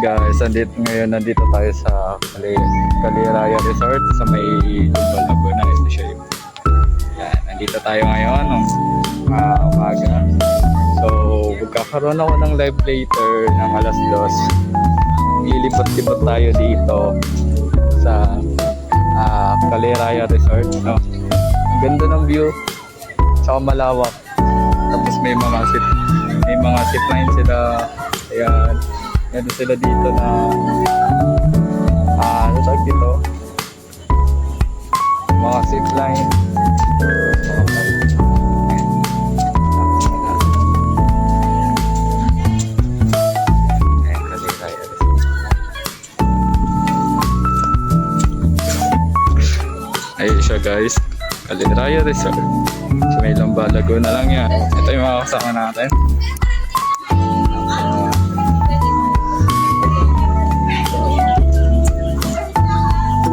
guys, nandito tayo sa Caliraya Resort sa may Tumbal, Laguna. Ito siya yung yan, nandito tayo ngayon ng umaga. So magkakaroon ako ng live later ng alas 2. Ilipot-lipot tayo dito sa Caliraya Resort, no? Ang ganda ng view, saka malawak. Tapos may mga zipline sila. Ayan, meron sila dito na ano tawag dito, mga zipline. Ayun siya guys, Caliraya Resort. So may Lamba, Laguna lang yan. Ito yung mga kasama natin.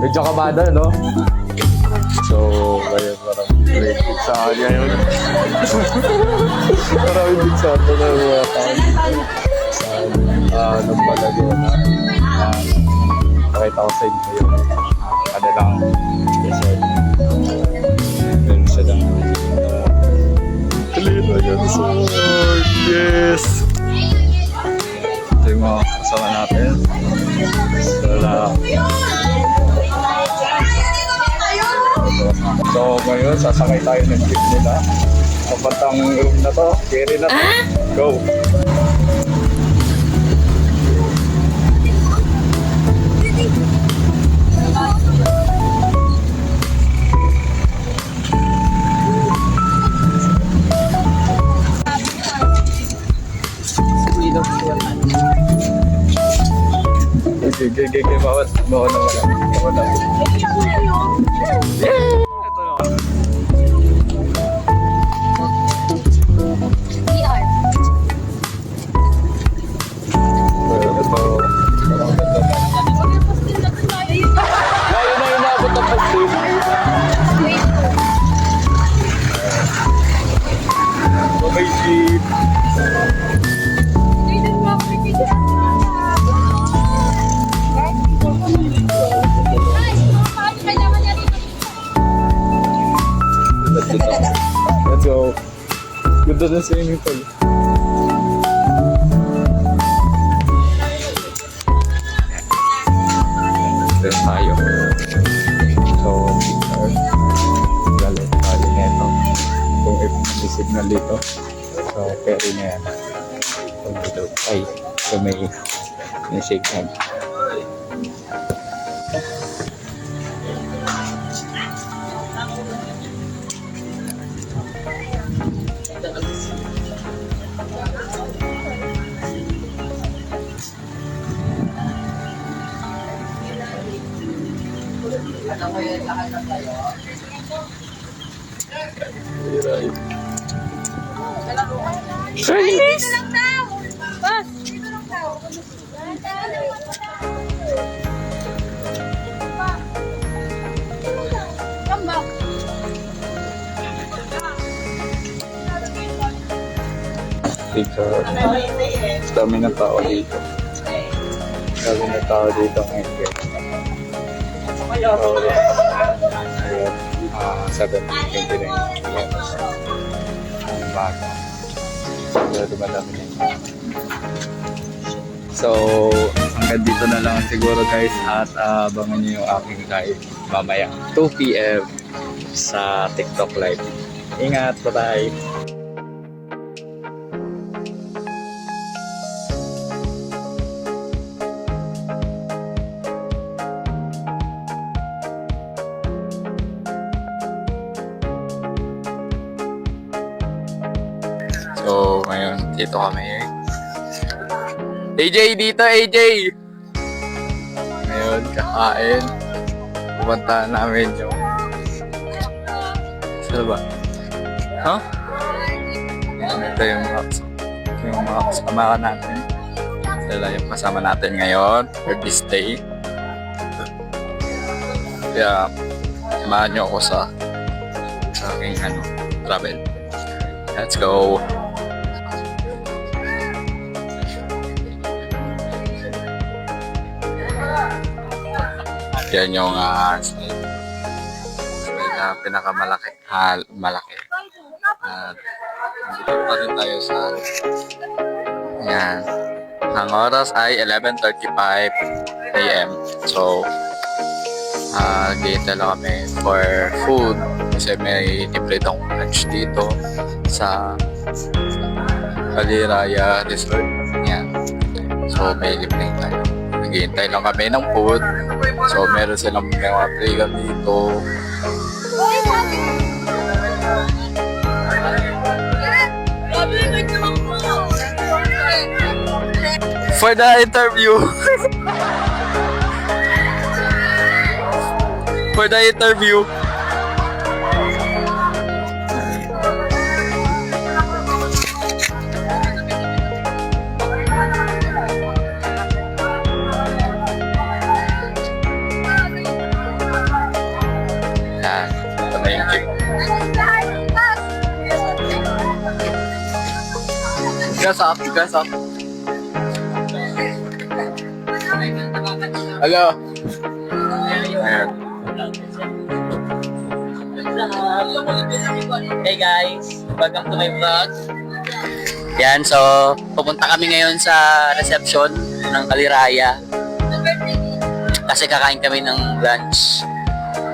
Medyo kabada, no? So, ayun, parang related sa kanya yun. Maraming big sa ito na mga tao. Sa Lamba, Laguna. Pakita ko sa inyo yung kanilang resort. Meron silang Caliraya Resort. Yes! Ito yung mga kasama natin. So ngayon, sasakay tayo ng jeep nila. Kapatang room na to, carry na to. Go! Gigi, bawat mo na wala. Ito na. Ngayon na inabot ang pag-team. May jeep. Let's go. Ganda na swimming pool. There's tayo. So, galit tayo nito. Kung may signal dito. So, carry na yan. Ay, so may signal. Chinese! Picture. Dami ng tao dito. Dami ng tao dito ngayon. Ayun. 7:29. Ang bago. So, hanggang dito na lang siguro guys, at abangan nyo yung aking live mamaya 2 PM sa TikTok live. Ingat, bye-bye! So, ngayon, dito kami. AJ, dito AJ! Ngayon, kakain. Pupuntahan namin yung... Saan ba? Huh? Ito yung mga kasama natin. Sila yung kasama natin ngayon for this day. Kaya, samahan nyo ako sa aking travel. Let's go! Yan yung slide na pinakamalaki. Malaki. At dito pa rin tayo sa yan. Ang oras ay 11:35 AM. So, gihintay lang kami for food kasi may libre daw lunch dito sa Kaliraya Resort. Yan. So, may libre tayo. Naghihintay lang kami ng food. So, meron silang mga playground dito. For the interview. For the interview. Yan. Ito na yung jeep. Gas up. Hello. Ayan. Hey guys, welcome to my vlog. Yan, so pupunta kami ngayon sa reception ng Kaliraya kasi kakain kami ng lunch.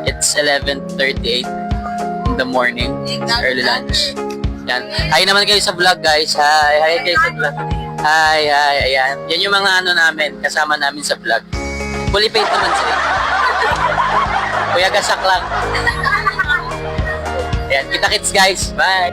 It's 11:38 in the morning, early lunch. Yan. Hi naman kayo sa vlog, guys. Hi kayo sa vlog. Hi, ayan. Yan yung mga ano namin, kasama namin sa vlog. Fully paid naman sila. Kuya gasak lang. Ayan, kita-kits guys. Bye!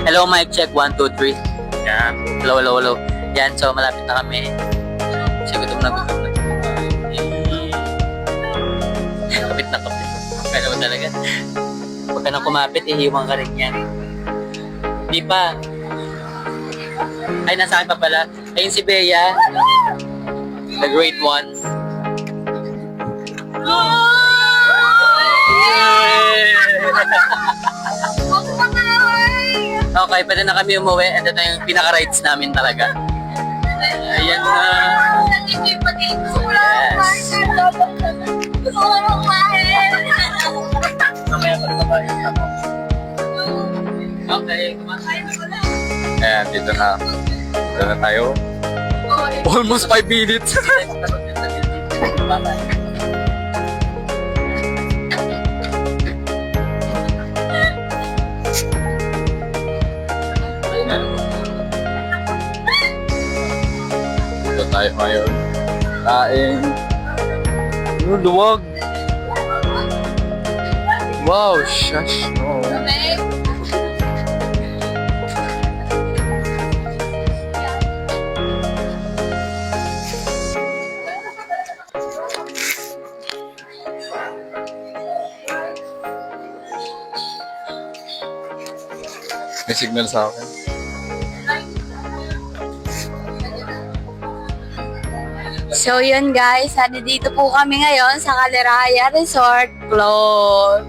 Hello, mic check. 1, 2, 3. Yan. Hello. Yan, so malapit na kami. Kasi gutom na. Kapit na. Kaya mo talaga. Huwag ka na kumapit, ihiwang ka rin yan. Di pa. Ay, nasa akin pa pala. Ayun si Bea. The grade 1. Okay, pwede na kami umuwi. And ito yung pinaka-rides namin talaga. Ayan na. Yes. Okay. Ayan, dito na. Dito na tayo. Almost 5 minutes. Dito tayo ngayon. Kain. Luwag. Wow, shush. No. May signal sa akin. So yun guys, dito po kami ngayon sa Kaliraya Resort Club.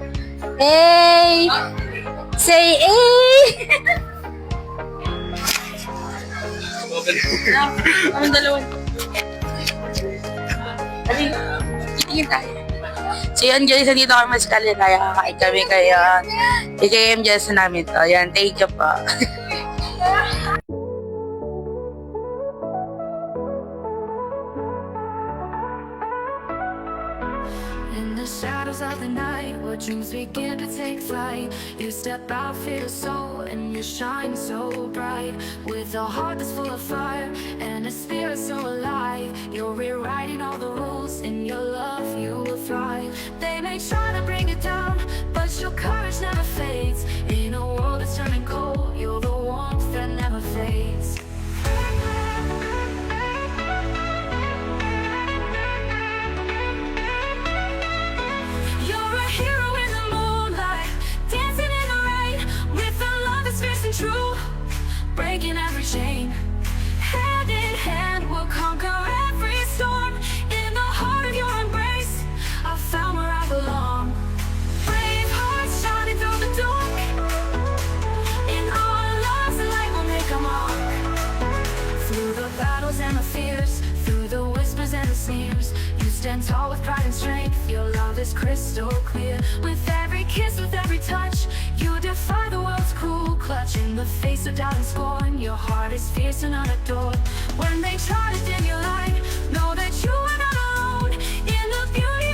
Hey! Say hey! Anong dalawa? Dali, titingin tayo. So yun guys, nandito kami sa Kaliraya. Kakain kami kayo. IKM Jess namin to. Yan, thank you po. In the shadows of the night, where dreams begin to take flight, you step out, feel the soul, and you shine so bright. With a heart that's full of fire, and a spirit so alive, you're rewriting all the rules, in your love you will thrive. They may try to bring you down, but your courage never fades. In a world that's turning cold, you're the warmth that never fades. You're a hero in the moonlight, dancing in the rain, with a love that's fierce and true, breaking every chain. Hand in hand, we'll conquer every storm. In the heart of your embrace, I found where I belong. Brave hearts shining through the dark. In our lives, the light will make a mark. Through the battles and the fears, through the whispers and the sneers, you stand tall with pride and strength. Your love is crystal clear. With every kiss, with every touch, you defy the world's cruel clutch. In the face of doubt and scorn, your heart is fierce and unadored. When they try to dim your light, know that you are not alone. In the beauty